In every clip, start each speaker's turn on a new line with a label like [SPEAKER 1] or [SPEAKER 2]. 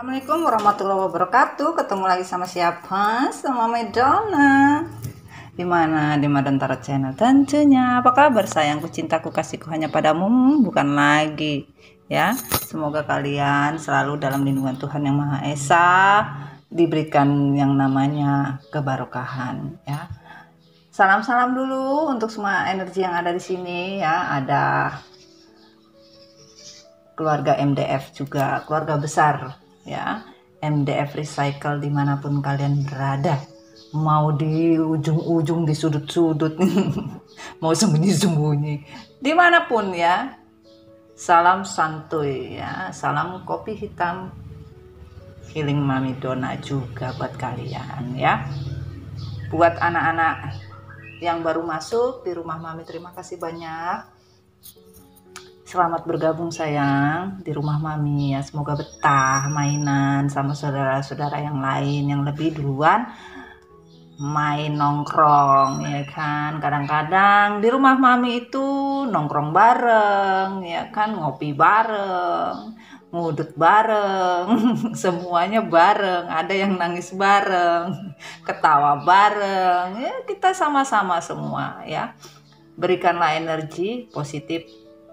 [SPEAKER 1] Assalamualaikum warahmatullahi wabarakatuh. Ketemu lagi sama siapa? Sama Medona. Dimana? Di Madantara Channel tentunya. Apa kabar sayangku, cintaku, kasihku hanya padamu? Bukan lagi ya. Semoga kalian selalu dalam lindungan Tuhan Yang Maha Esa, diberikan yang namanya kebarokahan ya. Salam-salam dulu untuk semua energi yang ada di sini ya. Ada keluarga MDF juga, keluarga besar ya, MDF Recycle dimanapun kalian berada, mau di ujung-ujung, di sudut-sudut mau sembunyi-sembunyi, dimanapun ya. Salam santuy ya, salam kopi hitam Healing Mami Dona juga buat kalian ya. Buat anak-anak yang baru masuk di rumah Mami, terima kasih banyak. Selamat bergabung sayang di rumah Mami ya. Semoga betah mainan sama saudara-saudara yang lain yang lebih duluan main nongkrong ya kan. Kadang-kadang di rumah Mami itu nongkrong bareng ya kan, ngopi bareng, ngudut bareng, semuanya bareng. Ada yang nangis bareng, ketawa bareng ya, kita sama-sama semua ya. Berikanlah energi positif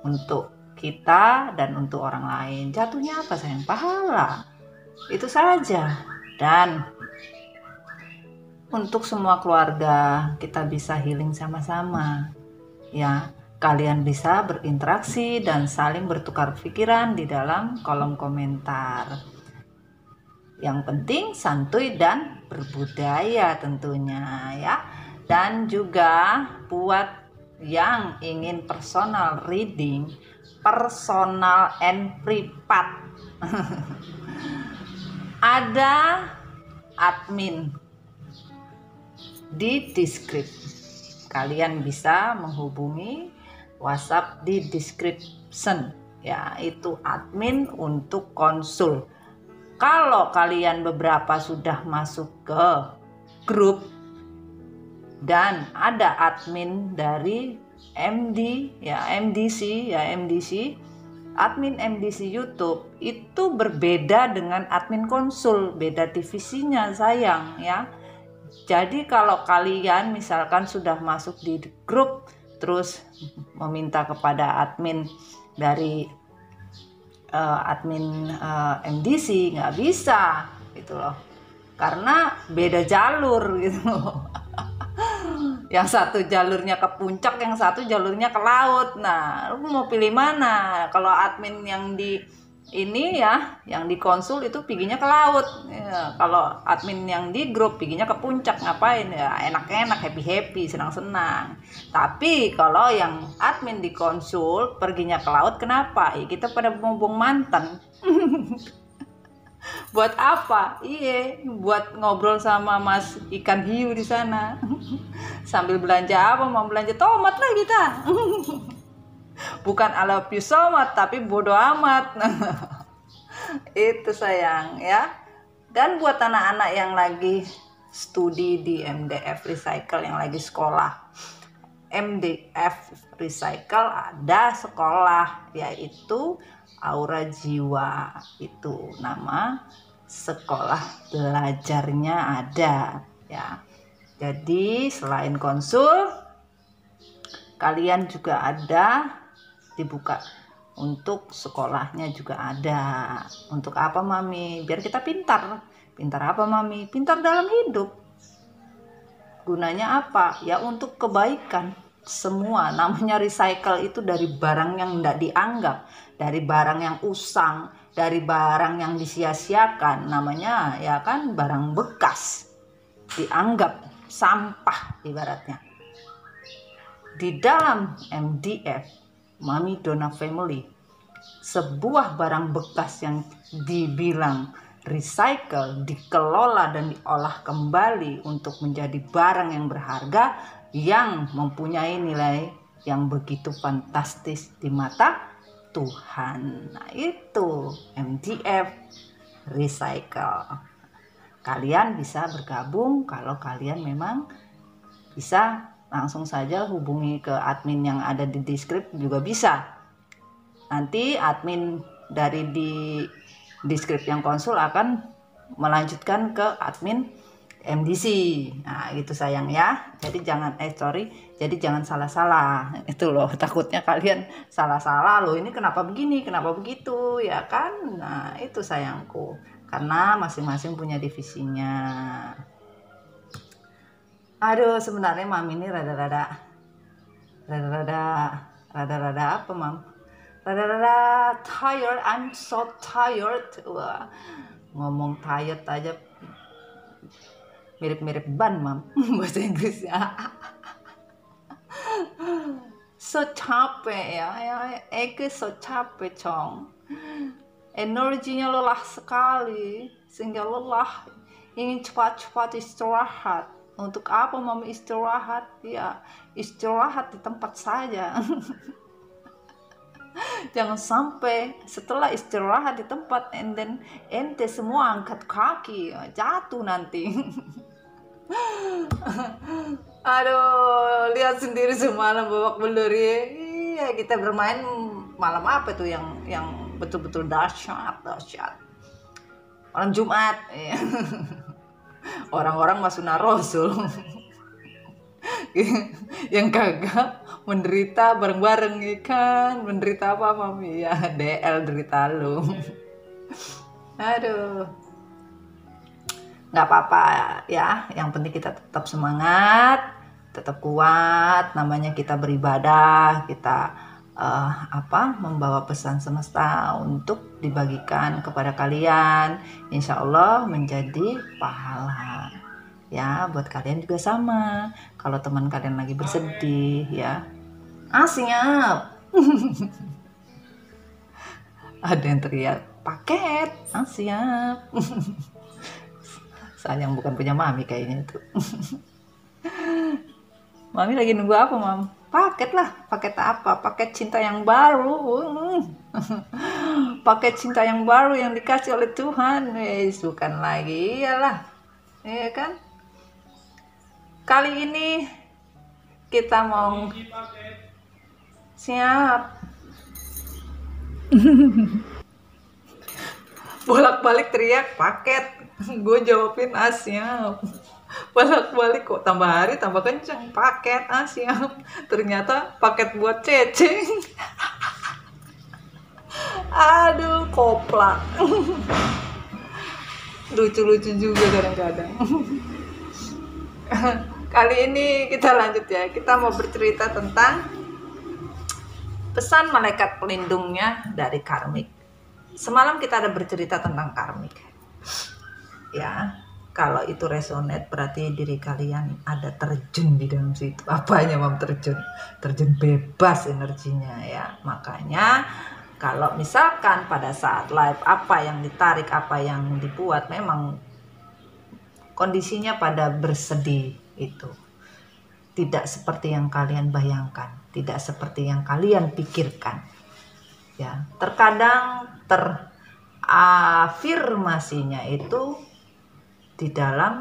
[SPEAKER 1] untuk kita dan untuk orang lain. Jatuhnya apa sayang? Pahala. Itu saja. Dan untuk semua keluarga kita bisa healing sama-sama ya. Kalian bisa berinteraksi dan saling bertukar pikiran di dalam kolom komentar. Yang penting santuy dan berbudaya tentunya ya. Dan juga buat yang ingin personal reading, personal and privat, ada admin di deskripsi. Kalian bisa menghubungi WhatsApp di description ya, itu admin untuk konsul. Kalau kalian beberapa sudah masuk ke grup dan ada admin dari MD ya, MDC ya, MDC, admin MDC YouTube itu berbeda dengan admin konsul, beda divisinya sayang ya. Jadi kalau kalian misalkan sudah masuk di grup terus meminta kepada admin dari admin MDC, nggak bisa gitu loh, karena beda jalur gitu loh. Yang satu jalurnya ke puncak, yang satu jalurnya ke laut. Nah, lu mau pilih mana? Kalau admin yang di ini ya, yang di konsul itu piginya ke laut ya. Kalau admin yang di grup piginya ke puncak. Ngapain ya? Enak-enak, happy-happy, senang-senang. Tapi kalau yang admin di konsul perginya ke laut, kenapa? Ya, kita pada bumbung mantan. Buat apa? Iya, buat ngobrol sama Mas ikan hiu di sana. Sambil belanja apa? Mau belanja tomat lah kita. Bukan I love you so much, tapi bodo amat. Itu sayang ya. Dan buat anak-anak yang lagi studi di MDF Recycle, yang lagi sekolah, MDF Recycle ada sekolah, yaitu Aura Jiwa. Itu nama sekolah belajarnya ada ya. Jadi selain konsul, kalian juga ada dibuka untuk sekolahnya juga ada. Untuk apa Mami? Biar kita pintar. Pintar apa Mami? Pintar dalam hidup. Gunanya apa? Ya untuk kebaikan semua. Namanya recycle itu dari barang yang tidak dianggap, dari barang yang usang, dari barang yang disia-siakan. Namanya ya kan barang bekas, dianggap sampah ibaratnya. Di dalam MDF Mami Dona Family, sebuah barang bekas yang dibilang recycle, dikelola dan diolah kembali untuk menjadi barang yang berharga, yang mempunyai nilai yang begitu fantastis di mata Tuhan. Nah, itu MDF Recycle. Kalian bisa bergabung kalau kalian memang bisa. Langsung saja hubungi ke admin yang ada di deskripsi juga bisa. Nanti admin dari di di skrip yang konsul akan melanjutkan ke admin MDC. Nah gitu sayang ya, jadi jangan salah-salah itu loh, takutnya kalian salah-salah loh, ini kenapa begini kenapa begitu ya kan. Nah itu sayangku, karena masing-masing punya divisinya. Aduh sebenarnya Mami ini rada-rada apa Mam, rada-rada tired. I'm so tired. Wah, ngomong tired aja mirip-mirip ban Mam bahasa Inggrisnya. So capek ya, Eke so capek Cong, energinya lelah sekali sehingga lelah, ingin cepat-cepat istirahat. Untuk apa Mami istirahat? Ya istirahat di tempat saja. Jangan sampai setelah istirahat di tempat ente semua angkat kaki, jatuh nanti. Aduh, lihat sendiri semalam babak belur ya. Iya, kita bermain malam apa tuh yang betul-betul dahsyat. Malam Jumat. Iya. Orang-orang masuna Rasul. Yang kagak menderita bareng-bareng ya kan. Menderita apa Mami? Ya DL derita lu. Aduh, nggak apa-apa ya, yang penting kita tetap semangat, tetap kuat. Namanya kita beribadah, kita membawa pesan semesta untuk dibagikan kepada kalian, insya Allah menjadi pahala ya. Buat kalian juga sama, kalau teman kalian lagi bersedih ya, siap. Ada yang teriak paket, siap. Sayang bukan punya Mami kayaknya itu. Mami lagi nunggu apa Mam? Paket lah. Paket apa? Paket cinta yang baru. Paket cinta yang baru yang dikasih oleh Tuhan. Bukan lagi, iyalah, ya kan? Kali ini kita mau siap. Bolak-balik teriak paket. Gue jawabin siap. Bolak-balik kok, tambah hari tambah kenceng, paket siap. Ternyata paket buat cecing. Aduh, koplak. Lucu-lucu juga kadang-kadang. Kali ini kita lanjut ya. Kita mau bercerita tentang pesan malaikat pelindungnya dari karmik. Semalam kita ada bercerita tentang karmik. Ya, kalau itu resonate berarti diri kalian ada terjun di dalam situ. Apanya Mam terjun? Terjun bebas energinya ya. Makanya kalau misalkan pada saat live apa yang ditarik, apa yang dibuat memang kondisinya pada bersedih, itu tidak seperti yang kalian bayangkan, tidak seperti yang kalian pikirkan. Ya, terkadang afirmasinya itu di dalam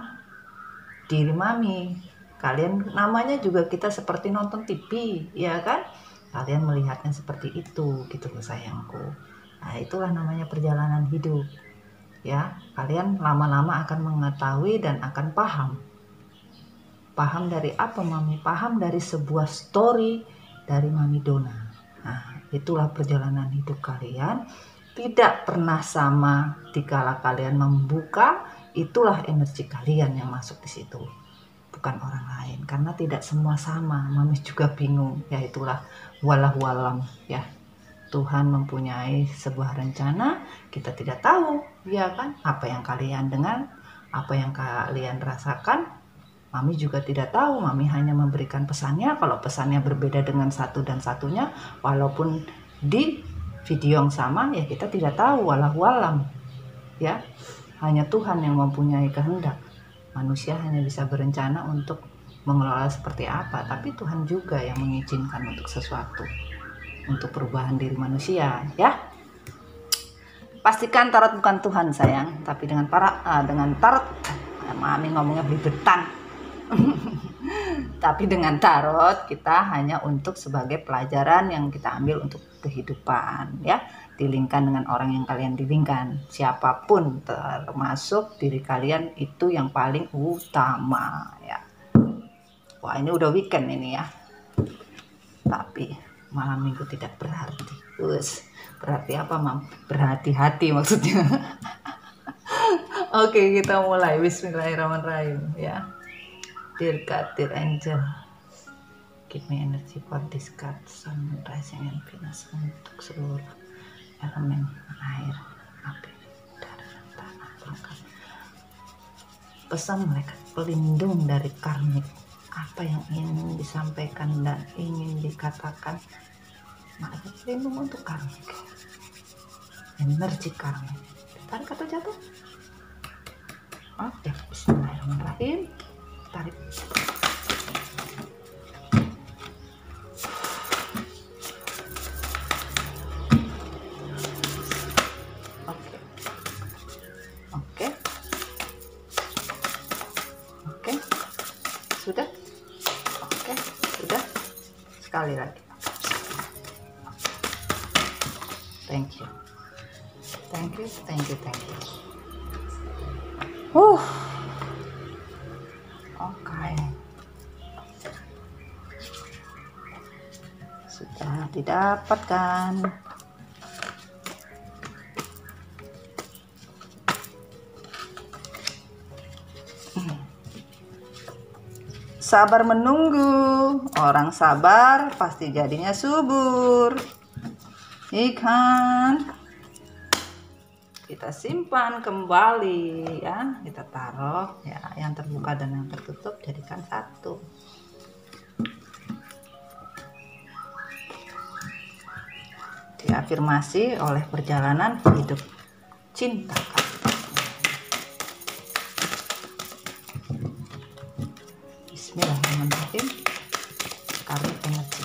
[SPEAKER 1] diri Mami. Kalian namanya juga kita seperti nonton TV, ya kan? Kalian melihatnya seperti itu, gitu loh sayangku. Nah, itulah namanya perjalanan hidup. Ya, kalian lama-lama akan mengetahui dan akan paham. Paham dari apa Mami? Paham dari sebuah story dari Mami Dona. Nah, itulah perjalanan hidup kalian. Tidak pernah sama dikala kalian membuka, itulah energi kalian yang masuk di situ, bukan orang lain. Karena tidak semua sama, Mami juga bingung. Ya itulah wallahualam ya. Tuhan mempunyai sebuah rencana, kita tidak tahu, ya kan? Apa yang kalian dengar, apa yang kalian rasakan, Mami juga tidak tahu. Mami hanya memberikan pesannya. Kalau pesannya berbeda dengan satu dan satunya, walaupun di video yang sama, ya kita tidak tahu, wallahualam ya. Hanya Tuhan yang mempunyai kehendak. Manusia hanya bisa berencana untuk mengelola seperti apa, tapi Tuhan juga yang mengizinkan untuk sesuatu, untuk perubahan diri manusia ya. Pastikan tarot bukan Tuhan sayang, tapi dengan tarot Mami ngomongnya belibetan. Tapi dengan tarot kita hanya untuk sebagai pelajaran yang kita ambil untuk kehidupan, ya. Dilingkan dengan orang yang kalian dilingkan, siapapun termasuk diri kalian, itu yang paling utama, ya. Wah, ini udah weekend ini ya, tapi malam minggu tidak berarti. Berarti apa, Mam? Berhati-hati maksudnya. Oke, kita mulai. Bismillahirrahmanirrahim, ya. Dear God, dear angel, give me energy for this card, sun, rising, and Venus, untuk seluruh elemen air, api, udara, dan tanah, tongkat. Pesan malaikat pelindung dari karmik, apa yang ingin disampaikan dan ingin dikatakan, malaikat pelindung untuk karmik, energi karmik. Tarik atau jatuh? Oke, bismillahirrahmanirrahim. Tarik. Oke, sudah. Oke, sudah. Sekali lagi. Thank you. Oke. Sudah didapatkan. Sabar menunggu, orang sabar pasti jadinya subur. Ikan kita simpan kembali, ya, kita taruh, ya, yang terbuka dan yang tertutup jadikan satu. Diafirmasi oleh perjalanan hidup cinta. Bismillahirrahmanirrahim. Karmik energi.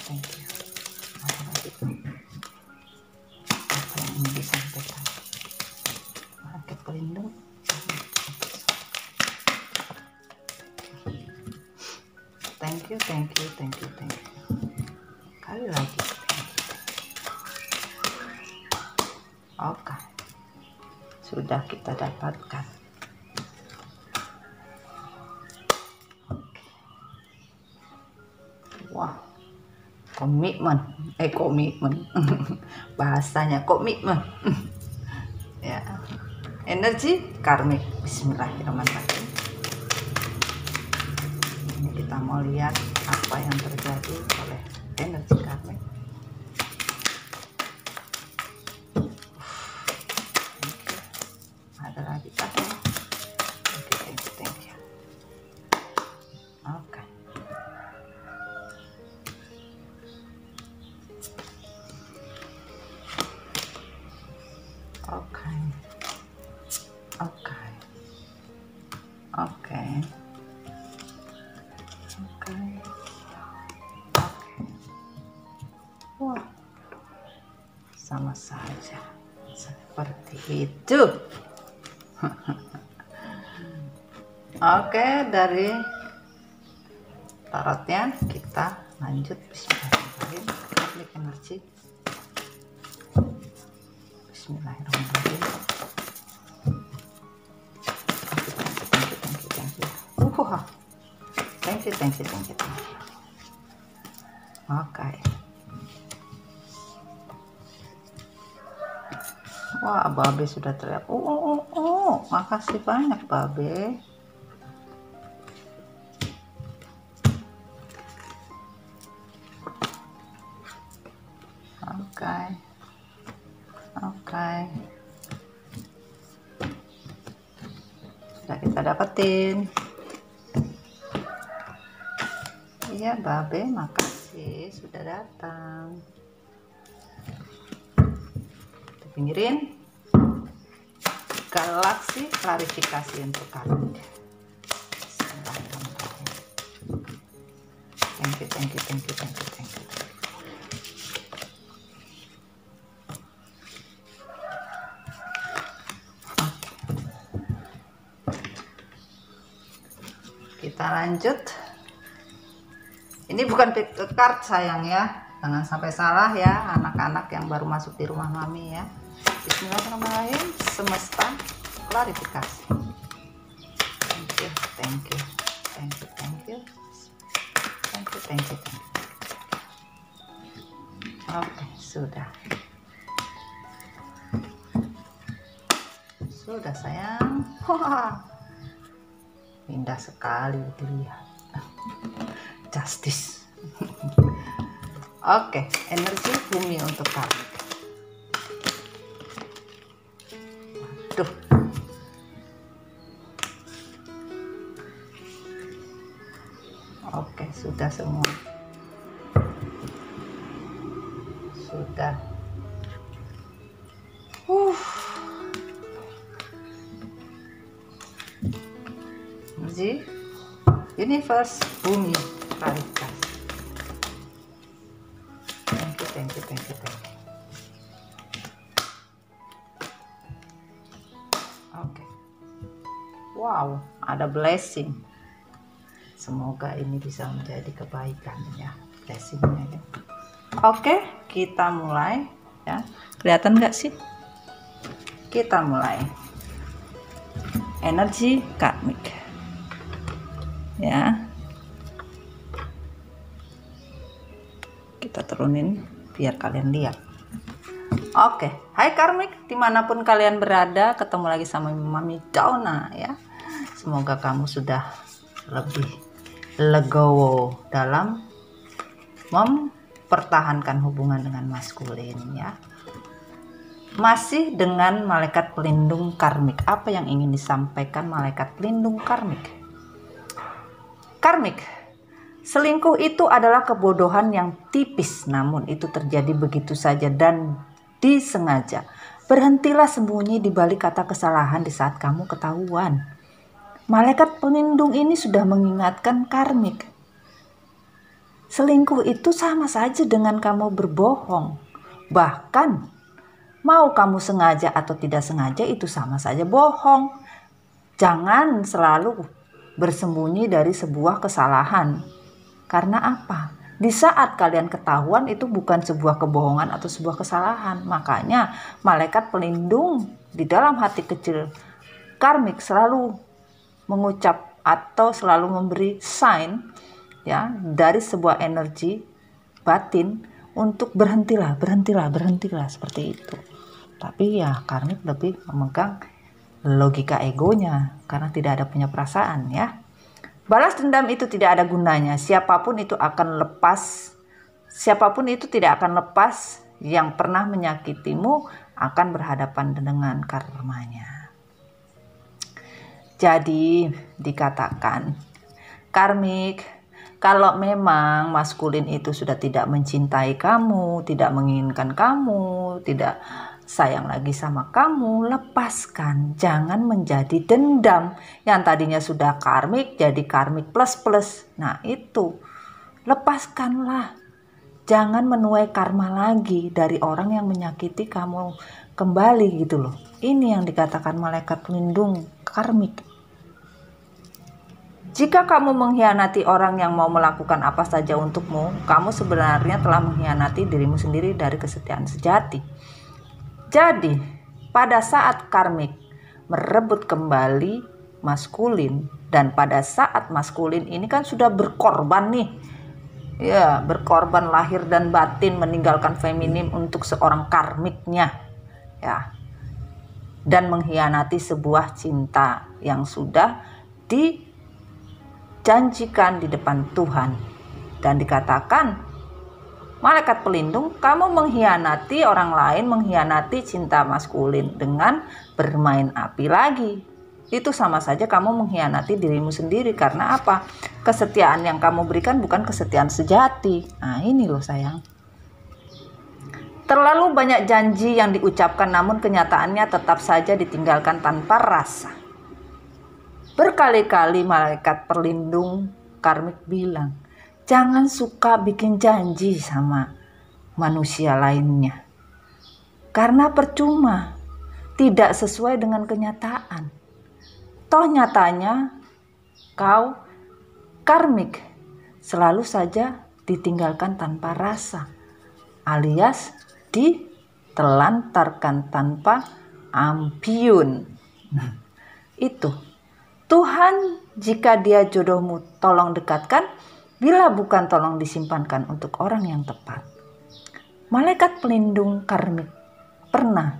[SPEAKER 1] Thank you. Apa yang ingin disampaikan? Malaikat pelindung. Thank you. Kali lagi. Oke. Sudah kita dapatkan. Wah, komitmen, bahasanya komitmen. Ya, energi karmik. Bismillahirrahmanirrahim. Ini kita mau lihat apa yang terjadi oleh energi karmik. Ada lagi kah? Thank you. Oke. Wah, sama saja seperti itu. Oke, dari tarotnya kita lanjut. Bismillahirrahmanirrahim. Karmik energi. Bismillahirrahmanirrahim. Thank you. Oke. Wah, Babe sudah teriak. Makasih banyak, Babe. Oke. Sudah kita dapetin. Iya, Babe, makasih sudah datang. Kita pinggirin. Galaksi klarifikasi untuk kalian. Thank you. Kita lanjut. Ini bukan pick a card sayang ya, jangan sampai salah ya anak-anak yang baru masuk di rumah mami ya. Bismillahirrahmanirrahim. Semesta klarifikasi. Thank you, thank you, thank you, thank you, thank you, thank you, thank you. Oke, sudah sayang. Wah, indah sekali dilihat. Justice. Oke, energi bumi untuk kamu. Waduh. Oke, sudah semua. Sudah. Energi universe bumi klarifikasi. Thank you, thank you, thank you, thank you. Oke. Wow, ada blessing. Semoga ini bisa menjadi kebaikan ya, blessingnya ya. Oke, kita mulai ya. Kelihatan nggak sih? Kita mulai. Energi karmik ya, kita turunin biar kalian lihat. Oke, hai karmik, dimanapun kalian berada, ketemu lagi sama Mami Dauna ya. Semoga kamu sudah lebih legowo dalam mempertahankan hubungan dengan maskulin ya. Masih dengan malaikat pelindung karmik. Apa yang ingin disampaikan malaikat pelindung karmik? Karmik, selingkuh itu adalah kebodohan yang tipis, namun itu terjadi begitu saja dan disengaja. Berhentilah sembunyi di balik kata kesalahan di saat kamu ketahuan. Malaikat pelindung ini sudah mengingatkan karmik. Selingkuh itu sama saja dengan kamu berbohong. Bahkan mau kamu sengaja atau tidak sengaja itu sama saja bohong. Jangan selalu bersembunyi dari sebuah kesalahan. Karena apa? Di saat kalian ketahuan itu bukan sebuah kebohongan atau sebuah kesalahan. Makanya malaikat pelindung di dalam hati kecil karmik selalu mengucap atau selalu memberi sign ya dari sebuah energi batin untuk berhentilah seperti itu. Tapi ya karmik lebih memegang logika egonya karena tidak ada punya perasaan ya. Balas dendam itu tidak ada gunanya. Siapapun itu tidak akan lepas yang pernah menyakitimu akan berhadapan dengan karmanya. Jadi dikatakan karmik, kalau memang maskulin itu sudah tidak mencintai kamu, tidak menginginkan kamu, tidak sayang lagi sama kamu, lepaskan. Jangan menjadi dendam. Yang tadinya sudah karmik jadi karmik plus. Nah itu, lepaskanlah. Jangan menuai karma lagi dari orang yang menyakiti kamu kembali gitu loh. Ini yang dikatakan malaikat pelindung karmik. Jika kamu mengkhianati orang yang mau melakukan apa saja untukmu, kamu sebenarnya telah mengkhianati dirimu sendiri dari kesetiaan sejati. Jadi, pada saat karmik merebut kembali maskulin, dan pada saat maskulin ini kan sudah berkorban nih, ya berkorban lahir dan batin meninggalkan feminim untuk seorang karmiknya, ya, dan mengkhianati sebuah cinta yang sudah dijanjikan di depan Tuhan, dan dikatakan malaikat pelindung, kamu mengkhianati orang lain, mengkhianati cinta maskulin dengan bermain api lagi. Itu sama saja kamu mengkhianati dirimu sendiri. Karena apa? Kesetiaan yang kamu berikan bukan kesetiaan sejati. Nah ini loh sayang. Terlalu banyak janji yang diucapkan namun kenyataannya tetap saja ditinggalkan tanpa rasa. Berkali-kali malaikat pelindung karmik bilang, jangan suka bikin janji sama manusia lainnya. Karena percuma, tidak sesuai dengan kenyataan. Toh nyatanya kau Karmik selalu saja ditinggalkan tanpa rasa, alias ditelantarkan tanpa ambyun. Itu Tuhan, jika dia jodohmu, tolong dekatkan, bila bukan tolong disimpankan untuk orang yang tepat. Malaikat pelindung karmik pernah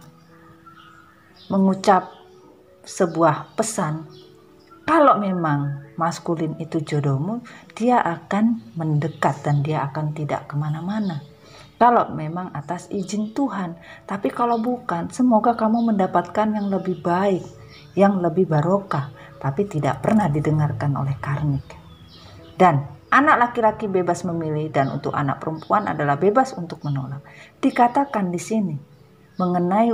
[SPEAKER 1] mengucap sebuah pesan, kalau memang maskulin itu jodohmu, dia akan mendekat dan dia akan tidak kemana-mana. Kalau memang atas izin Tuhan, tapi kalau bukan, semoga kamu mendapatkan yang lebih baik, yang lebih barokah, tapi tidak pernah didengarkan oleh karmik. Dan anak laki-laki bebas memilih, dan untuk anak perempuan adalah bebas untuk menolak. Dikatakan di sini mengenai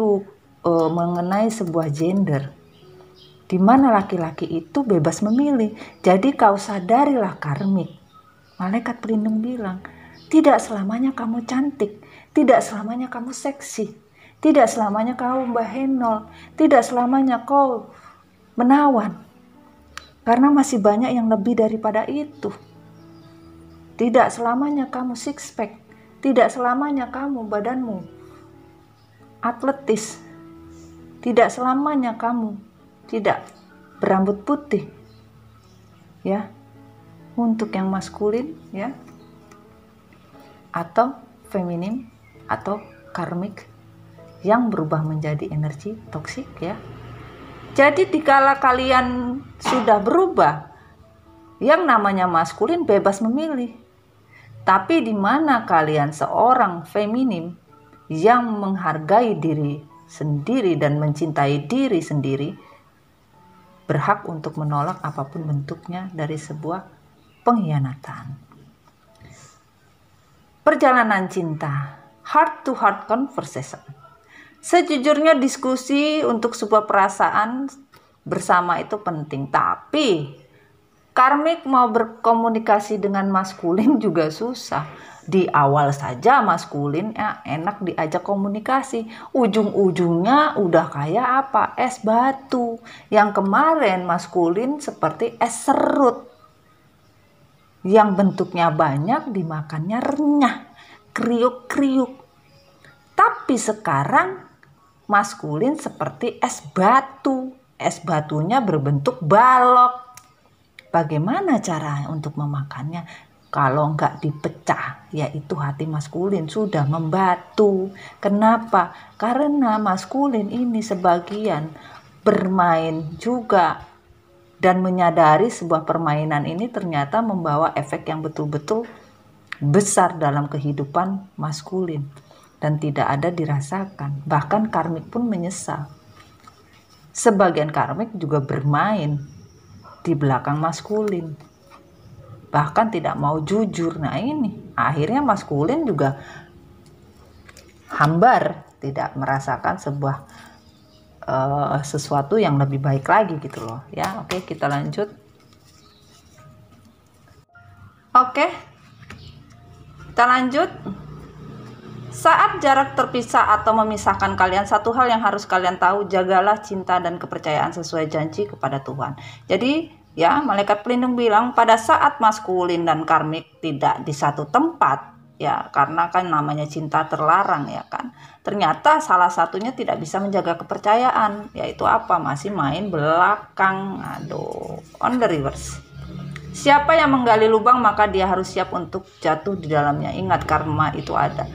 [SPEAKER 1] sebuah gender, di mana laki-laki itu bebas memilih. Jadi kau sadarilah karmik. Malaikat pelindung bilang, tidak selamanya kamu cantik, tidak selamanya kamu seksi, tidak selamanya kau Mbak Henol, tidak selamanya kau menawan. Karena masih banyak yang lebih daripada itu. Tidak selamanya kamu six pack, tidak selamanya kamu badanmu atletis, tidak selamanya kamu tidak berambut putih. Ya. Untuk yang maskulin, ya, atau feminim atau karmik yang berubah menjadi energi toksik, ya. Jadi dikala kalian sudah berubah, yang namanya maskulin bebas memilih. Tapi di mana kalian seorang feminim yang menghargai diri sendiri dan mencintai diri sendiri, berhak untuk menolak apapun bentuknya dari sebuah pengkhianatan. Perjalanan cinta, heart to heart conversation. Sejujurnya diskusi untuk sebuah perasaan bersama itu penting, tapi karmik mau berkomunikasi dengan maskulin juga susah. Di awal saja maskulin enak diajak komunikasi, ujung-ujungnya udah kayak apa? Es batu. Yang kemarin maskulin seperti es serut, yang bentuknya banyak, dimakannya renyah, kriuk-kriuk. Tapi sekarang maskulin seperti es batu. Es batunya berbentuk balok. Bagaimana cara untuk memakannya? Kalau enggak dipecah, yaitu hati maskulin sudah membatu. Kenapa? Karena maskulin ini sebagian bermain juga dan menyadari sebuah permainan ini ternyata membawa efek yang betul-betul besar dalam kehidupan maskulin dan tidak ada dirasakan. Bahkan karmik pun menyesal. Sebagian karmik juga bermain di belakang maskulin, bahkan tidak mau jujur. Nah ini akhirnya maskulin juga hambar, tidak merasakan sebuah sesuatu yang lebih baik lagi gitu loh ya. Oke, kita lanjut. Kita lanjut. Saat jarak terpisah atau memisahkan kalian, satu hal yang harus kalian tahu, jagalah cinta dan kepercayaan sesuai janji kepada Tuhan. Jadi ya, malaikat pelindung bilang pada saat maskulin dan karmik tidak di satu tempat, ya, karena kan namanya cinta terlarang, ya kan. Ternyata salah satunya tidak bisa menjaga kepercayaan, yaitu apa? Masih main belakang. Aduh, on the reverse. Siapa yang menggali lubang maka dia harus siap untuk jatuh di dalamnya. Ingat, karma itu ada.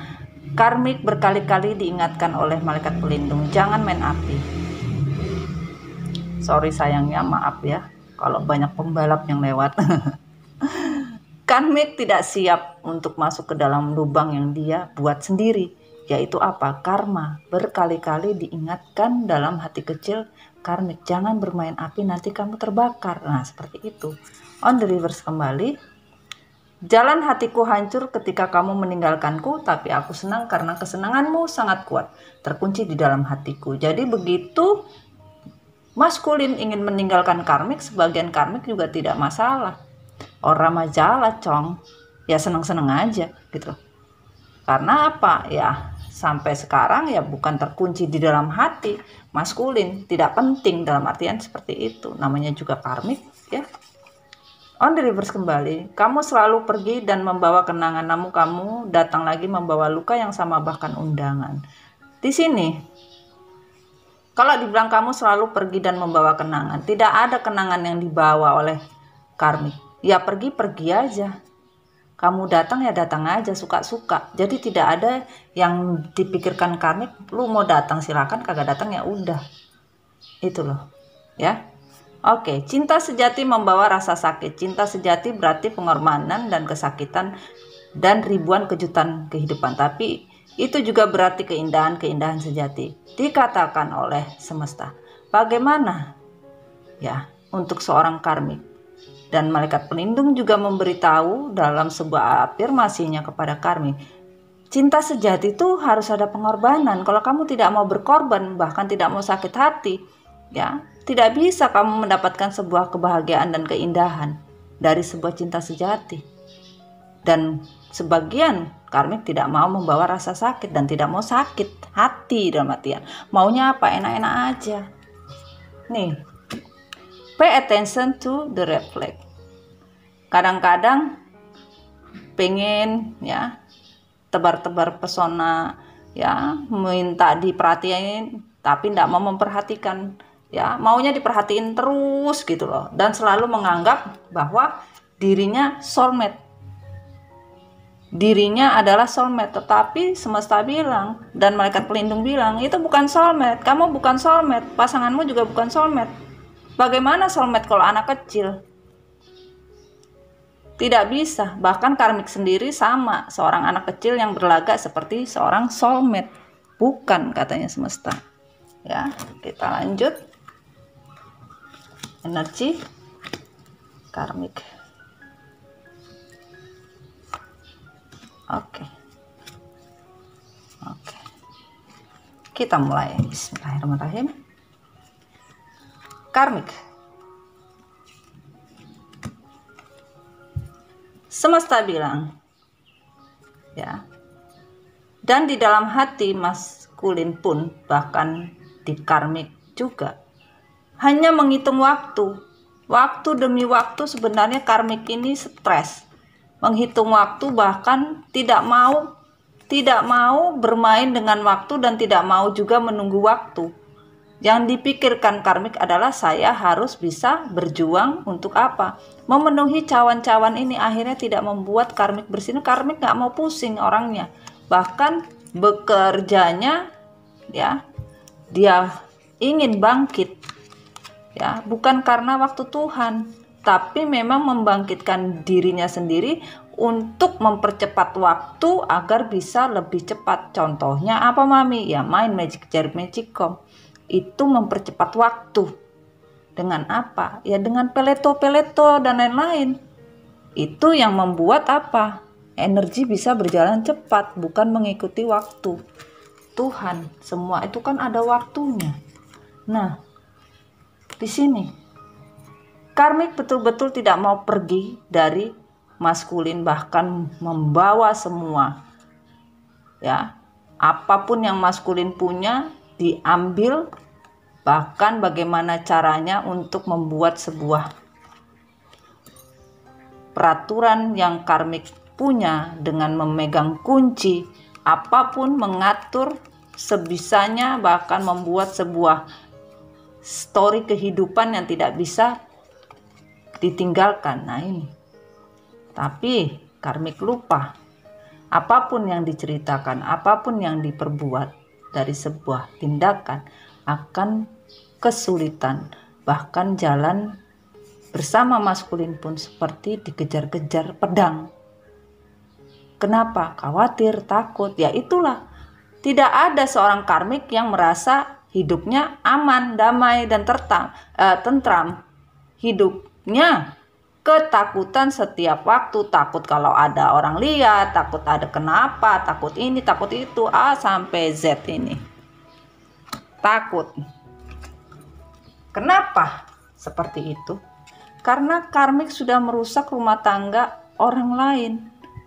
[SPEAKER 1] Karmik berkali-kali diingatkan oleh malaikat pelindung, jangan main api. Sorry sayangnya, maaf ya kalau banyak pembalap yang lewat. Karmik tidak siap untuk masuk ke dalam lubang yang dia buat sendiri, yaitu apa? Karma. Berkali-kali diingatkan dalam hati kecil karmik, jangan bermain api nanti kamu terbakar. Nah seperti itu. On the reverse kembali, jalan hatiku hancur ketika kamu meninggalkanku, tapi aku senang karena kesenanganmu sangat kuat, terkunci di dalam hatiku. Jadi begitu maskulin ingin meninggalkan karmik, sebagian karmik juga tidak masalah. Orang majalah cong, ya seneng-seneng aja gitu. Karena apa? Ya sampai sekarang ya bukan terkunci di dalam hati. Maskulin tidak penting dalam artian seperti itu. Namanya juga karmik ya. On the reverse kembali, kamu selalu pergi dan membawa kenangan, namun kamu datang lagi membawa luka yang sama, bahkan undangan. Di sini, kalau dibilang kamu selalu pergi dan membawa kenangan, tidak ada kenangan yang dibawa oleh karmik. Ya pergi-pergi aja. Kamu datang ya datang aja, suka-suka. Jadi tidak ada yang dipikirkan karmik, lu mau datang silakan, kagak datang ya udah. Itu loh, ya. Oke, cinta sejati membawa rasa sakit. Cinta sejati berarti pengorbanan dan kesakitan dan ribuan kejutan kehidupan. Tapi itu juga berarti keindahan-keindahan sejati. Dikatakan oleh semesta. Bagaimana ya untuk seorang karmik? Dan malaikat pelindung juga memberitahu dalam sebuah afirmasinya kepada karmik. Cinta sejati itu harus ada pengorbanan. Kalau kamu tidak mau berkorban, bahkan tidak mau sakit hati, ya tidak bisa kamu mendapatkan sebuah kebahagiaan dan keindahan dari sebuah cinta sejati. Dan sebagian karmik tidak mau membawa rasa sakit dan tidak mau sakit hati dalam artian maunya apa, enak-enak aja. Nih, pay attention to the red flag. Kadang-kadang pengen ya tebar-tebar pesona, ya minta diperhatiin tapi tidak mau memperhatikan, ya maunya diperhatiin terus gitu loh, dan selalu menganggap bahwa dirinya soulmate, dirinya adalah soulmate. Tetapi semesta bilang dan malaikat pelindung bilang itu bukan soulmate, kamu bukan soulmate, pasanganmu juga bukan soulmate. Bagaimana soulmate kalau anak kecil? Tidak bisa. Bahkan karmik sendiri sama, seorang anak kecil yang berlagak seperti seorang soulmate. Bukan, katanya semesta. Ya, kita lanjut. Energi karmik. Oke. Kita mulai. Bismillahirrahmanirrahim. Karmik. Semesta bilang, ya, dan di dalam hati maskulin pun, bahkan di karmik juga, hanya menghitung waktu demi waktu. Sebenarnya karmik ini stres, menghitung waktu, bahkan tidak mau bermain dengan waktu dan tidak mau juga menunggu waktu. Yang dipikirkan karmik adalah saya harus bisa berjuang untuk apa? Memenuhi cawan-cawan ini. Akhirnya tidak membuat karmik bersinar. Karmik nggak mau pusing orangnya. Bahkan bekerjanya ya dia ingin bangkit. Ya, bukan karena waktu Tuhan, tapi memang membangkitkan dirinya sendiri untuk mempercepat waktu agar bisa lebih cepat. Contohnya apa Mami? Ya main Magic Jar Magicom. Itu mempercepat waktu. Dengan apa? Ya dengan peleto dan lain-lain. Itu yang membuat apa? Energi bisa berjalan cepat, bukan mengikuti waktu Tuhan. Semua itu kan ada waktunya. Nah, di sini karmik betul-betul tidak mau pergi dari maskulin, bahkan membawa semua. Ya, apapun yang maskulin punya diambil, bahkan bagaimana caranya untuk membuat sebuah peraturan yang karmik punya dengan memegang kunci apapun, mengatur sebisanya, bahkan membuat sebuah story kehidupan yang tidak bisa ditinggalkan. Nah ini, tapi karmik lupa apapun yang diceritakan, apapun yang diperbuat dari sebuah tindakan akan kesulitan. Bahkan jalan bersama maskulin pun seperti dikejar-kejar pedang. Kenapa? Khawatir, takut. Ya itulah, tidak ada seorang karmik yang merasa hidupnya aman, damai, dan tentram. Hidupnya ketakutan setiap waktu, takut kalau ada orang lihat, takut ada kenapa, takut ini, takut itu, A sampai Z ini. Takut. Kenapa seperti itu? Karena karmik sudah merusak rumah tangga orang lain.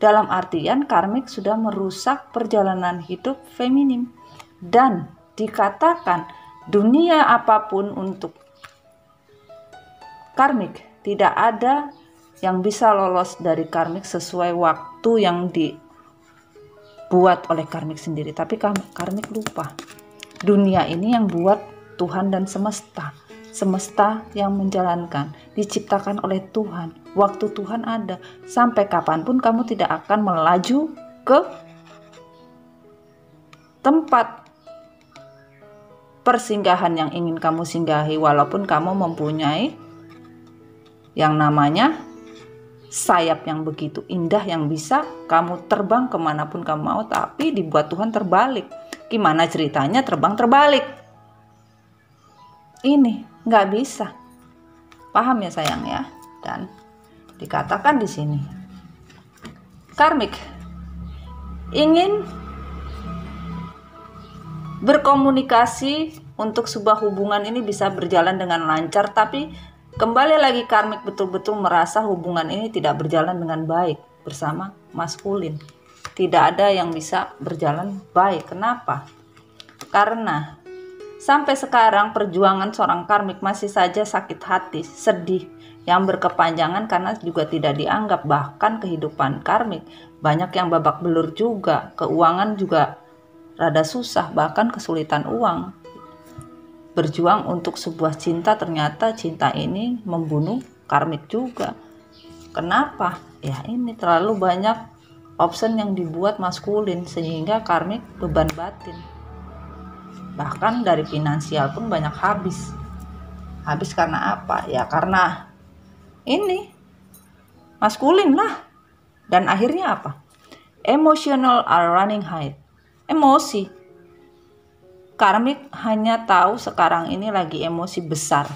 [SPEAKER 1] Dalam artian karmik sudah merusak perjalanan hidup feminim. Dan dikatakan dunia apapun untuk karmik tidak ada yang bisa lolos dari karmik sesuai waktu yang dibuat oleh karmik sendiri. Tapi karmik lupa, dunia ini yang buat Tuhan dan semesta. Semesta yang menjalankan, diciptakan oleh Tuhan. Waktu Tuhan ada. Sampai kapanpun kamu tidak akan melaju ke tempat persinggahan yang ingin kamu singgahi, walaupun kamu mempunyai yang namanya sayap yang begitu indah yang bisa kamu terbang kemanapun kamu mau, tapi dibuat Tuhan terbalik. Gimana ceritanya terbang terbalik? Ini nggak bisa. Paham ya sayang ya? Dan dikatakan di sini, karmik ingin berkomunikasi untuk sebuah hubungan ini bisa berjalan dengan lancar, tapi kembali lagi karmik betul-betul merasa hubungan ini tidak berjalan dengan baik bersama maskulin. Tidak ada yang bisa berjalan baik. Kenapa? Karena sampai sekarang perjuangan seorang karmik masih saja sakit hati, sedih, yang berkepanjangan karena juga tidak dianggap. Bahkan kehidupan karmik banyak yang babak belur juga, keuangan juga rada susah, bahkan kesulitan uang. Berjuang untuk sebuah cinta, ternyata cinta ini membunuh karmik juga. Kenapa? Ya ini terlalu banyak option yang dibuat maskulin sehingga karmik beban batin. Bahkan dari finansial pun banyak habis. Habis karena apa? Ya karena ini maskulin lah. Dan akhirnya apa? Emotional are running high. Emosi. Karmik hanya tahu sekarang ini lagi emosi besar.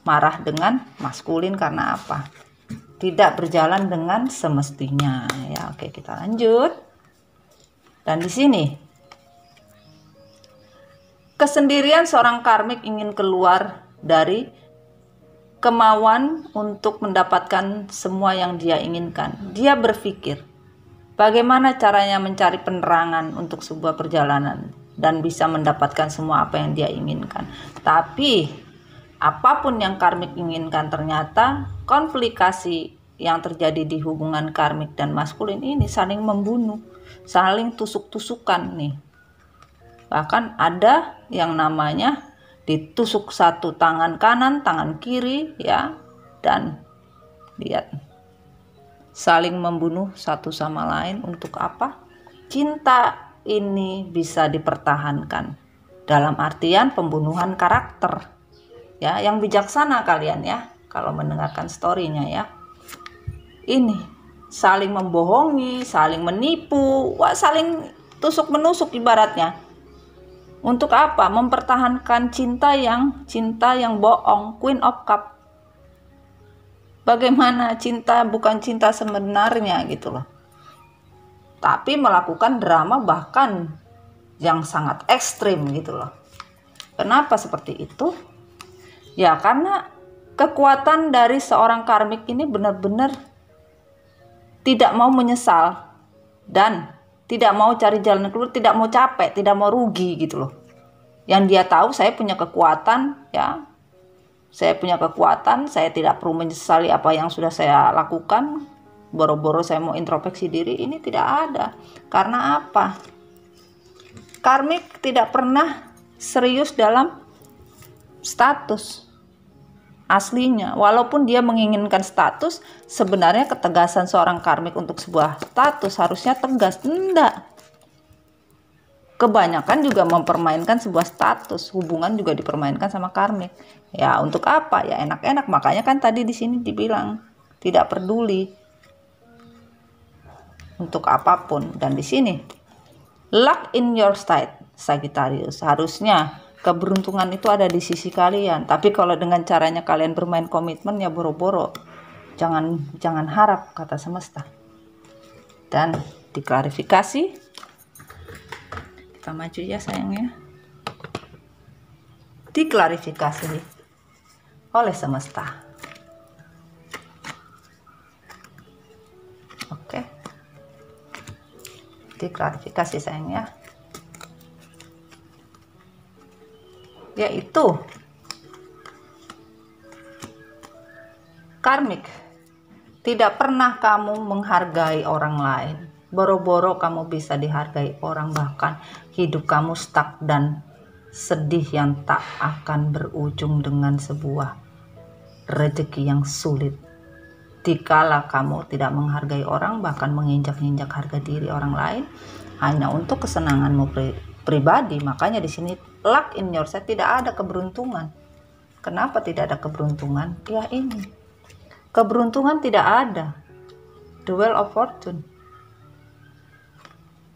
[SPEAKER 1] Marah dengan maskulin karena apa? Tidak berjalan dengan semestinya. Ya, oke, kita lanjut. Dan di sini kesendirian seorang karmik ingin keluar dari kemauan untuk mendapatkan semua yang dia inginkan. Dia berpikir bagaimana caranya mencari penerangan untuk sebuah perjalanan dan bisa mendapatkan semua apa yang dia inginkan. Tapi apapun yang karmik inginkan, ternyata komplikasi yang terjadi di hubungan karmik dan maskulin ini saling membunuh, saling tusuk-tusukan nih. Bahkan ada yang namanya ditusuk satu tangan kanan, tangan kiri ya, dan lihat saling membunuh satu sama lain. Untuk apa? Cinta ini bisa dipertahankan dalam artian pembunuhan karakter ya, yang bijaksana kalian ya kalau mendengarkan storynya ya. Ini saling membohongi, saling menipu, wah, saling tusuk menusuk ibaratnya. Untuk apa? Mempertahankan cinta yang bohong, Queen of Cup. Bagaimana cinta bukan cinta sebenarnya gitu loh. Tapi melakukan drama bahkan yang sangat ekstrim gitu loh. Kenapa seperti itu? Ya karena kekuatan dari seorang karmik ini benar-benar tidak mau menyesal dan tidak mau cari jalan keluar, tidak mau capek, tidak mau rugi gitu loh. Yang dia tahu, saya punya kekuatan ya. Saya punya kekuatan, saya tidak perlu menyesali apa yang sudah saya lakukan. Boro-boro saya mau introspeksi diri, ini tidak ada. Karena apa? Karmik tidak pernah serius dalam status aslinya. Walaupun dia menginginkan status, sebenarnya ketegasan seorang karmik untuk sebuah status harusnya tegas. Enggak. Kebanyakan juga mempermainkan sebuah status, hubungan juga dipermainkan sama karmik. Ya untuk apa? Ya enak-enak. Makanya kan tadi di sini dibilang tidak peduli untuk apapun. Dan di sini luck in your side, Sagittarius. Harusnya keberuntungan itu ada di sisi kalian. Tapi kalau dengan caranya kalian bermain komitmen, ya boro-boro. Jangan harap, kata semesta. Dan diklarifikasi. Kita maju ya sayangnya. Diklarifikasi oleh semesta. Oke. Diklarifikasi sayangnya. Yaitu karmik Tidak pernah kamu menghargai orang lain. Boro-boro kamu bisa dihargai orang, bahkan hidup kamu stuck dan sedih yang tak akan berujung dengan sebuah rezeki yang sulit. Dikala kamu tidak menghargai orang, bahkan menginjak-injak harga diri orang lain hanya untuk kesenanganmu pribadi, makanya di sini luck in yourself, tidak ada keberuntungan. Kenapa tidak ada keberuntungan? Ya ini, keberuntungan tidak ada. The Wheel of Fortune,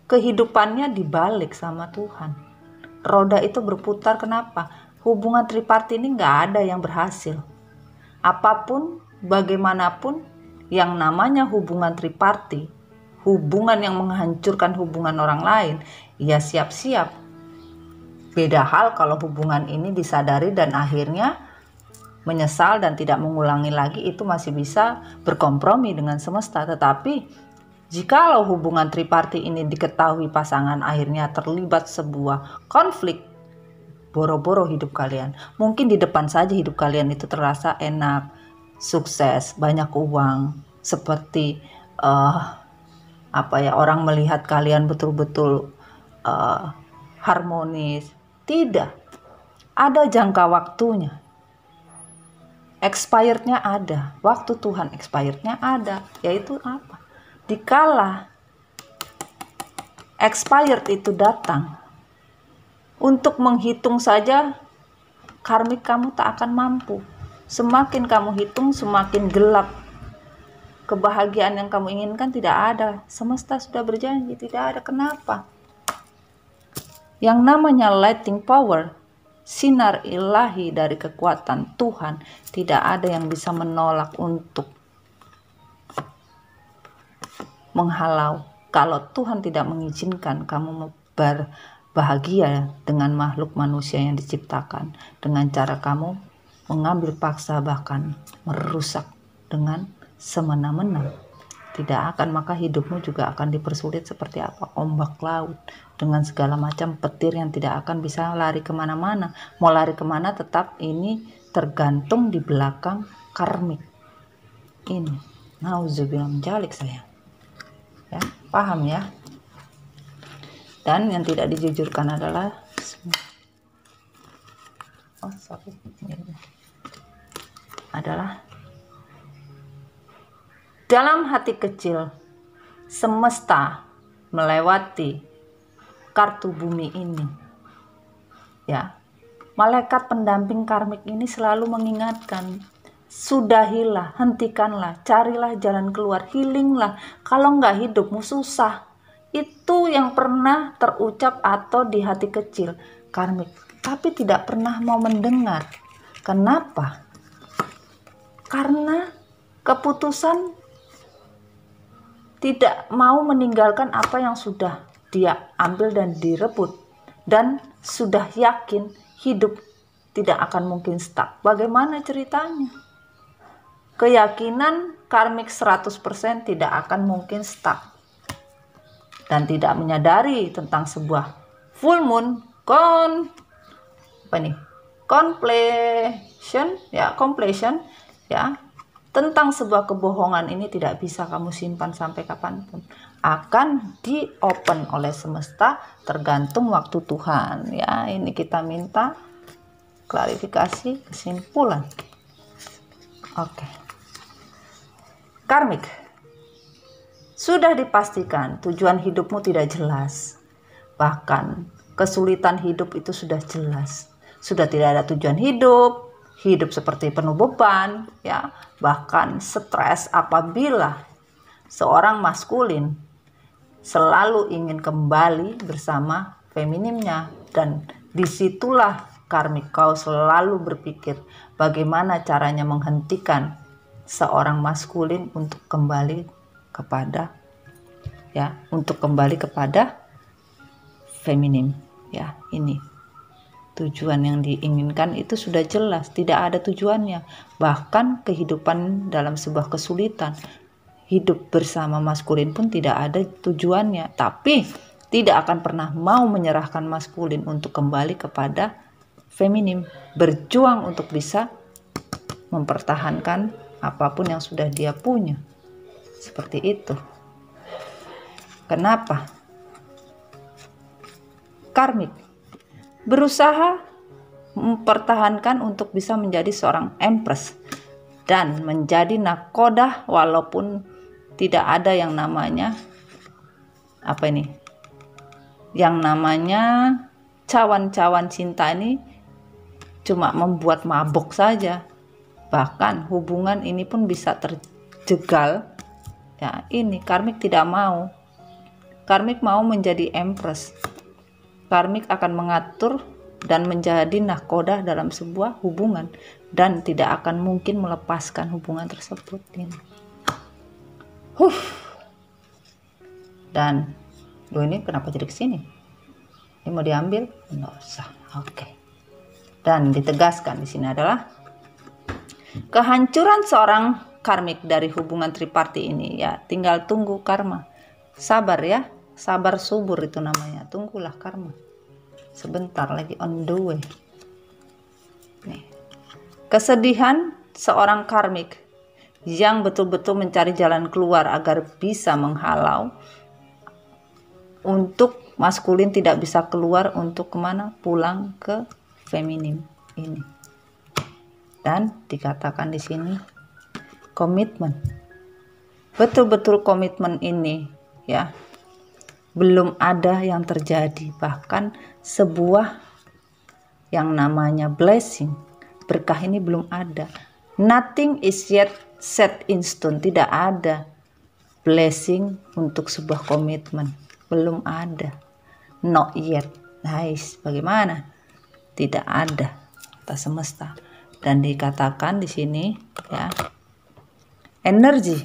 [SPEAKER 1] kehidupannya dibalik sama Tuhan. Roda itu berputar. Kenapa? Hubungan triparti ini nggak ada yang berhasil. Apapun, bagaimanapun, yang namanya hubungan triparti, hubungan yang menghancurkan hubungan orang lain, ya siap-siap. Beda hal kalau hubungan ini disadari dan akhirnya menyesal dan tidak mengulangi lagi, itu masih bisa berkompromi dengan semesta. Tetapi jikalau hubungan triparti ini diketahui pasangan akhirnya terlibat sebuah konflik, boro-boro hidup kalian. Mungkin di depan saja hidup kalian itu terasa enak, sukses, banyak uang, seperti orang melihat kalian betul-betul harmonis. Tidak, ada jangka waktunya. Expirednya ada, waktu Tuhan expirednya ada, yaitu apa? Dikala expired itu datang, untuk menghitung saja karmik kamu tak akan mampu. Semakin kamu hitung, semakin gelap. Kebahagiaan yang kamu inginkan tidak ada. Semesta sudah berjanji, tidak ada. Kenapa? Yang namanya lighting power, sinar ilahi dari kekuatan Tuhan, tidak ada yang bisa menolak untuk menghalau. Kalau Tuhan tidak mengizinkan kamu berbahagia dengan makhluk manusia yang diciptakan, dengan cara kamu mengambil paksa, bahkan merusak dengan semena-mena, tidak akan, maka hidupmu juga akan dipersulit seperti apa? Ombak laut dengan segala macam petir yang tidak akan bisa lari kemana-mana. Mau lari kemana tetap ini tergantung di belakang karmik ini. Nauzubillah menjalik sayang. Ya, paham ya? Dan yang tidak dijujurkan adalah dalam hati kecil semesta melewati kartu bumi ini. Ya, malaikat pendamping karmik ini selalu mengingatkan, sudahilah, hentikanlah, carilah jalan keluar, healinglah. Kalau enggak hidupmu susah. Itu yang pernah terucap atau di hati kecil karmik, tapi tidak pernah mau mendengar. Kenapa? Karena keputusan tidak mau meninggalkan apa yang sudah dia ambil dan direbut, dan sudah yakin hidup tidak akan mungkin stuck. Bagaimana ceritanya? Keyakinan karmik 100% tidak akan mungkin stuck, dan tidak menyadari tentang sebuah full moon completion ya, tentang sebuah kebohongan ini tidak bisa kamu simpan sampai kapanpun. Akan di open oleh semesta tergantung waktu Tuhan. Ya, ini kita minta klarifikasi kesimpulan. Oke. Karmik. Sudah dipastikan tujuan hidupmu tidak jelas. Bahkan kesulitan hidup itu sudah jelas. Sudah tidak ada tujuan hidup. Hidup seperti penuh beban, ya, bahkan stres apabila seorang maskulin selalu ingin kembali bersama feminimnya, dan disitulah karmik kau selalu berpikir bagaimana caranya menghentikan seorang maskulin untuk kembali kepada feminim, ya. Ini tujuan yang diinginkan itu sudah jelas, tidak ada tujuannya. Bahkan kehidupan dalam sebuah kesulitan, hidup bersama maskulin pun tidak ada tujuannya. Tapi tidak akan pernah mau menyerahkan maskulin untuk kembali kepada feminim. Berjuang untuk bisa mempertahankan apapun yang sudah dia punya. Seperti itu. Kenapa? Karmik berusaha mempertahankan untuk bisa menjadi seorang empress dan menjadi nakoda, walaupun tidak ada yang namanya yang namanya cawan-cawan cinta ini cuma membuat mabok saja. Bahkan hubungan ini pun bisa terjegal. Ya, ini karmik tidak mau. Karmik mau menjadi empress. Karmik akan mengatur dan menjadi nahkoda dalam sebuah hubungan dan tidak akan mungkin melepaskan hubungan tersebut. Dan ini kenapa jadi kesini? Ini mau diambil? Nggak usah. Oke. Dan ditegaskan di sini adalah kehancuran seorang karmik dari hubungan triparti ini, ya tinggal tunggu karma. Sabar ya, sabar subur itu namanya. Tunggulah karma. Sebentar lagi on the way. Nih. Kesedihan seorang karmik yang betul-betul mencari jalan keluar agar bisa menghalau untuk maskulin tidak bisa keluar, untuk kemana? Pulang ke feminim ini. Dan dikatakan di sini komitmen. Betul-betul komitmen ini ya belum ada yang terjadi, bahkan sebuah yang namanya blessing, berkah ini belum ada. Nothing is yet set in stone. Tidak ada blessing untuk sebuah komitmen, belum ada. Not yet. Nice. Bagaimana? Tidak ada kata semesta. Dan dikatakan di sini ya, energi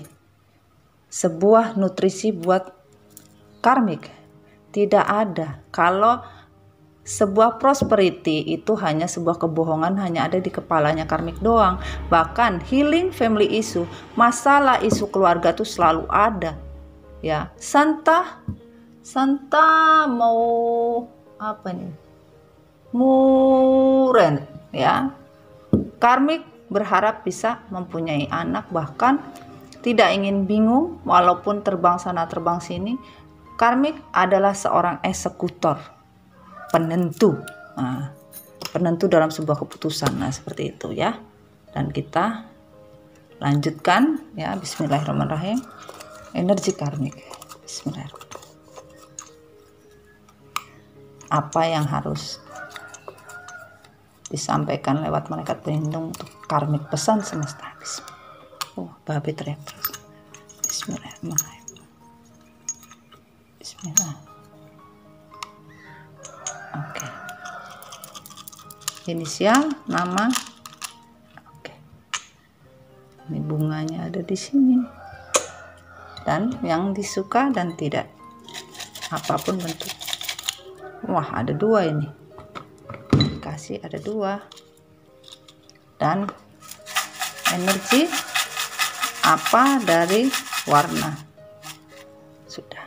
[SPEAKER 1] sebuah nutrisi buat karmik tidak ada. Kalau sebuah prosperity itu hanya sebuah kebohongan, hanya ada di kepalanya karmik doang. Bahkan healing family issue, masalah isu keluarga tuh selalu ada. Ya, Santa mau apa nih? Muren ya. Karmik berharap bisa mempunyai anak, bahkan tidak ingin bingung walaupun terbang sana terbang sini. Karmik adalah seorang eksekutor, penentu. Nah, penentu dalam sebuah keputusan. Nah, seperti itu ya. Dan kita lanjutkan ya, bismillahirrahmanirrahim. Energi karmik. Bismillahirrahmanirrahim. Apa yang harus disampaikan lewat malaikat pelindung untuk karmik, pesan semesta. Babi teriak terus. Bismillahirrahmanirrahim. Bismillah. Oke. Inisial, nama. Oke. Ini bunganya ada di sini. Dan yang disuka dan tidak. Apapun bentuk. Wah, ada 2 ini. Kasih ada 2. Dan energi apa dari warna sudah.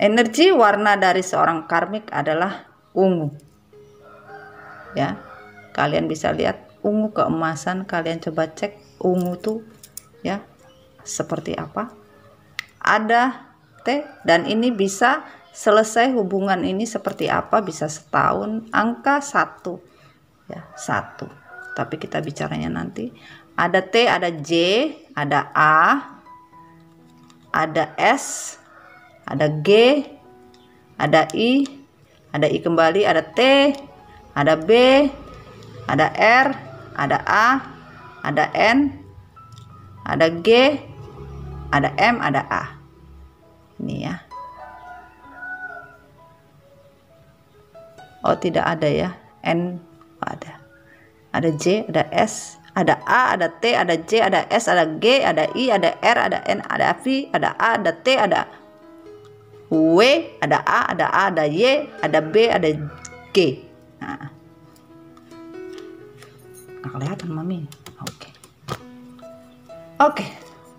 [SPEAKER 1] Energi warna dari seorang karmik adalah ungu ya. Kalian bisa lihat ungu keemasan. Kalian coba cek ungu tuh ya seperti apa. Ada T, dan ini bisa selesai hubungan ini seperti apa, bisa setahun. Angka 1 ya, 1. Tapi kita bicaranya nanti. Ada T, ada J, ada A, ada S, ada G, ada I kembali, ada T, ada B, ada R, ada A, ada N, ada G, ada M, ada A. Ini ya. Oh, tidak ada ya. N ada. Ada J, ada S, ada A, ada T, ada J, ada S, ada G, ada I, ada R, ada N, ada V, ada A, ada T, ada W, ada A, ada Y, ada B, ada G. Nah, nggak kelihatan mami. Oke.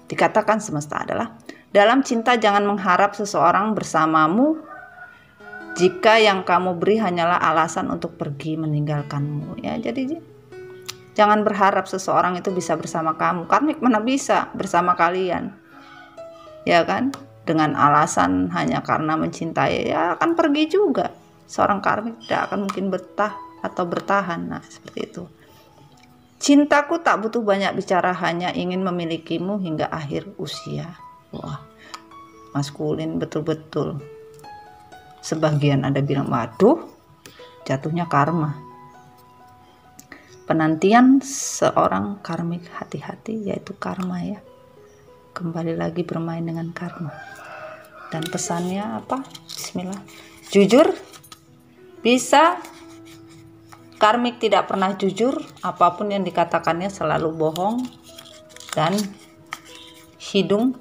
[SPEAKER 1] Dikatakan semesta adalah dalam cinta jangan mengharap seseorang bersamamu jika yang kamu beri hanyalah alasan untuk pergi meninggalkanmu ya. Jadi Jangan berharap seseorang itu bisa bersama kamu. Karmik mana bisa bersama kalian, ya kan? Dengan alasan hanya karena mencintai, ya akan pergi juga. Seorang karmik tidak akan mungkin betah atau bertahan. Nah, seperti itu. Cintaku tak butuh banyak bicara, hanya ingin memilikimu hingga akhir usia. Wah, maskulin betul-betul. Sebagian ada bilang, waduh, jatuhnya karma. Penantian seorang karmik, hati-hati, yaitu karma ya. Kembali lagi bermain dengan karma. Dan pesannya apa? Bismillah. Jujur, bisa. Karmik tidak pernah jujur, apapun yang dikatakannya selalu bohong. Dan hidung,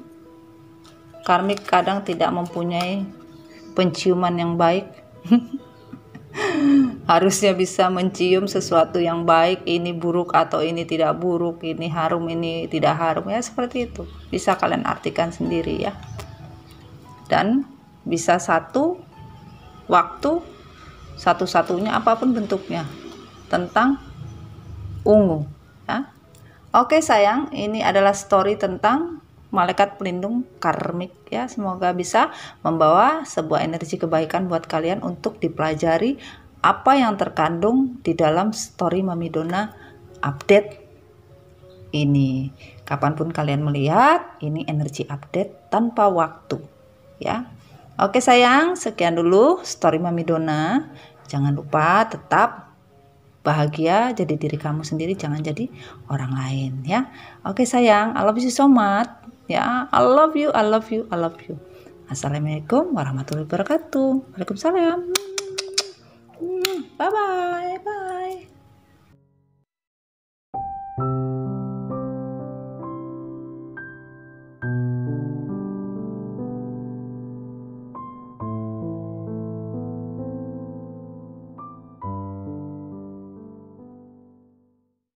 [SPEAKER 1] karmik kadang tidak mempunyai penciuman yang baik. Harusnya bisa mencium sesuatu yang baik, ini buruk atau ini tidak buruk, ini harum, ini tidak harum, ya seperti itu. Bisa kalian artikan sendiri ya. Dan bisa satu waktu, satu-satunya apapun bentuknya, tentang ungu ya. Oke sayang, ini adalah story tentang malaikat pelindung karmik ya. Semoga bisa membawa sebuah energi kebaikan buat kalian untuk dipelajari apa yang terkandung di dalam story Mami Dona update ini. Kapanpun kalian melihat, ini energi update tanpa waktu ya. Oke sayang, sekian dulu story Mami Dona. Jangan lupa tetap bahagia, jadi diri kamu sendiri, jangan jadi orang lain ya. Oke sayang, I love you so much ya. I love you, I love you, I love you. Assalamualaikum warahmatullahi wabarakatuh. Waalaikumsalam. Bye bye.